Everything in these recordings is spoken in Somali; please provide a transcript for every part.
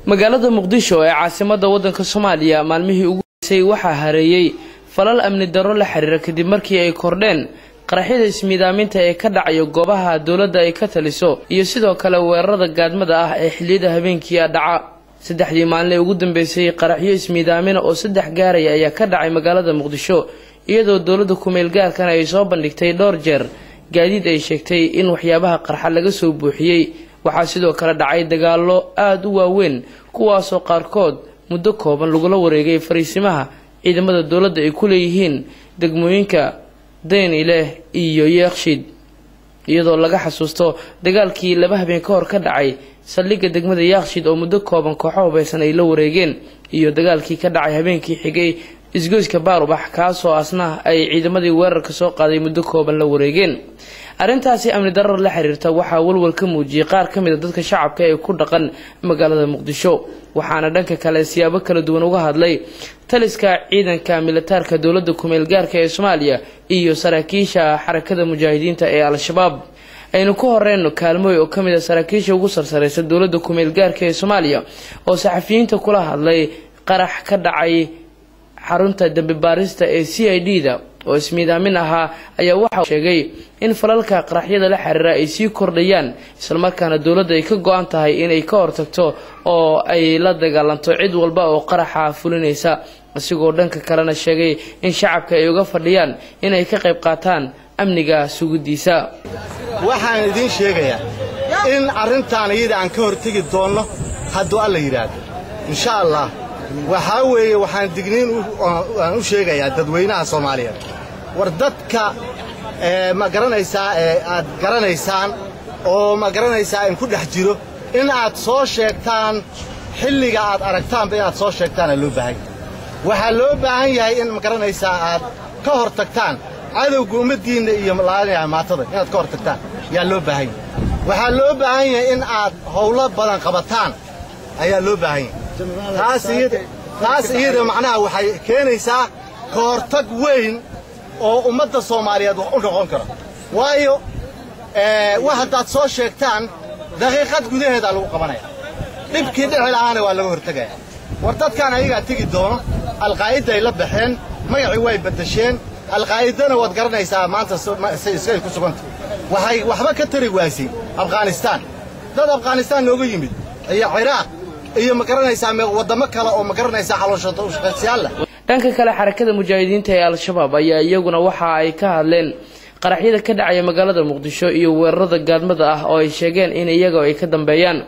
magaalada Muqdisho ee caasimadda waddanka Soomaaliya maalmihii ugu horeysay waxaa hareeyay falal amni darro la xiriira kadib markii ay kordheen qaraxyada ismiidaaminta ee ka dhacayo goobaha dawladda ay ka taliso iyo sidoo kale weerarada gaadmada ah ee xilliyada habeenkii dhaca saddexdii maalin ee ugu dambeysay qaraxyo ismiidaamina oo saddex gaaray ayaa ka dhacay magaalada Muqdisho iyadoo dawladda ku meel gaarkan ay soo bandhigtay dhowr jeer gaadiid ay sheegtay in waxyaabaha qarxa laga soo buuxiyay waxaa sidoo kale dhacay dagaallo aad u waaweyn kuwaasoo qaarkood muddo kooban lagula wareegay fariisimaha ciidamada dawladda ay ku leeyihiin degmooyinka Daynile iyo Yaaqshiid iyadoo laga xasuusto dagaalkii laba habeen ka hor ka dhacay saldhigga degmada Yaaqshiid oo muddo kooban kooxo hubeysan ay la wareegeen iyo dagaalkii ka dhacay habeenkii xigay isgoyska Baarubax kaasoo asna ay ciidamadii weerarka soo qaaday muddo kooban la wareegeen arrintaasi amni darro la xiriirta waxaa walwal ka muujiyay qaar ka mid ah dadka shacabka ee ku dhaqan magaalada Muqdisho waxaana dhanka kale siyaabo kala duwan uga hadlay taliska ciidanka militaarka dawladda ku meel gaarka ee Soomaaliya iyo saraakiisha xarakada mujaahidiinta ee Al-Shabaab aynu ku horeyno kaalmooy oo kamid ah saraakiisha ugu sarsareysa dawladda ku meel gaarka ee Soomaaliya oo saxafiyiinta kula hadlay qarax ka dhacay xarunta dambi baarista ee CID-da oo ismiidaamin ahaa ayaa waxa sheegay in falalka qaraxyada la xiriira ay sii kordhayaan isla markaana dawladda ay ka go'an tahay in ay ka hortagto oo ay la dagaalanto cid walba oo qaraxa fulinaysa asigoo dhanka kalena sheegay in shacabka ay uga fadhiyaan in ay ka qayb qaataan amniga sugudiisa waxaan idin sheegayaa in arrintan iyada aan ka hortagi doono hadduu alla yiraahdo insha Allah waxa weeye waxaan digniin u sheegayaa dadweynaha Soomaaliyeed war dadka ma garanaysaa aad garanaysaan oo ma garanaysaa in ku dhex jiro in aad soo sheegtaan xilliga aad aragtaan inaad soo sheegtaan loo baahan waxa loo baahan yahay in ma garanaysaa aad ka hortagtaan cadawga umadiina iyo malaayada maatada inaad ka hortagtaan yaa loo baahan waxa loo baahan yahay in aad hawlo badan qabataan ayaa loo baahan taas iyada macnaha waxay keenaysaa ka hortag weyn oo ummadda Soomaaliyeed wax u noqon karo waayo wax hadaad soo sheegtaan daqiiqad gudaheeda lagu qabanaya dhibkii dhici lahaana waa laga hortagaya war dadkan ayaga tagi doono alqaa'ida ay la baxeen magacii way bedesheen alqaa'idana wad garanaysaa maanta say ku sugantay waxay waxba ka tari waasay Afghanistan dad Afghanistan nooga yimid iyo Ciraaq iyo ma garanaysaa wadamo kale oo ma garanaysaa xalooshato u shaqeeyay dhanka kale xarakada mujaahidiinta ee Al-Shabaab ayaa iyaguna waxa ay ka hadleen qaraxyada ka dhacay magaalada Muqdisho iyo weerarada gaadmada ah oo ay sheegeen in iyaga ay ka dambeeyaan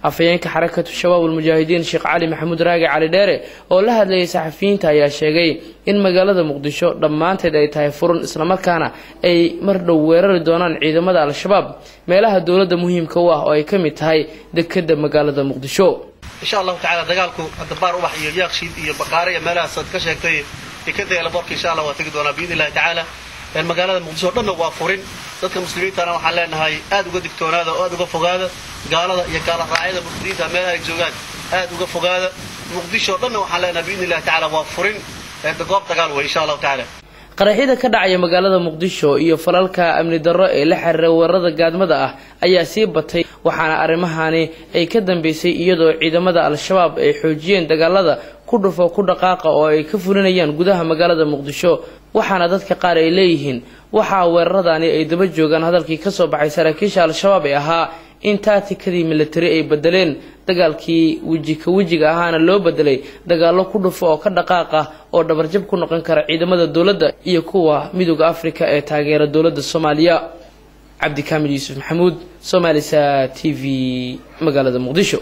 afayeenka xarakada shabaab mujaahidiin Sheekh Cali Maxamuud Raagi Cali Dheere oo la hadlayay saxafiyiinta ayaa sheegay in magaalada Muqdisho dhamaanteed ay tahay furun isla markaana ay mar dhow weerari doonaan ciidamada Al-Shabaab meelaha dawladda muhiimka u ah oo ay kamid tahay dekedda magaalada Muqdisho إن شاء الله تعالى دجالكم الدبار وبحي ياقشيد يبقارية مالها صدق شيء كده إلى برك إن شاء الله وتجدونا بإذن الله تعالى المجال هذا مقدسون لنا وافورين ضد المسلمين ترى وحلنا هاي أدو قد دكتور هذا أدو قفوا هذا قال يقال قاعدة مسلمين مالها يجوجان أدو قفوا هذا مقدسون لنا وحلنا بإذن الله تعالى وافورين الدقاب تقالوا إن شاء الله تعالى qaraxyada ka dhacay magaalada Muqdisho iyo falalka amni darro ee la xiriira weerarada gaadmada ah ayaa sii batay waxaana arimahani ay ka dambeysay iyadoo ciidamada Al-Shabaab ay xoojiyeen dagaalada ku dhufo ku dhaqaaqa oo ay ka fulinayaan gudaha magaalada Muqdisho waxaana dadka qaar ay leeyihiin waxa weeraradani ay daba joogan hadalkii ka soo baxay saraakiisha Al-Shabaab ee ahaa in taatikadii military ay bedeleen dagaalkii wajiga ahaana loo bedelay dagaalo ku dhufo oo ka dhaqaaqa oo dhabarjab ku noqon kara ciidamada dawladda iyo kuwa midowga Afrika ee taageera dawladda Soomaaliya Cabdi Kaamil Yuusuf Maxamuud Somalisa TV magaalada Muqdisho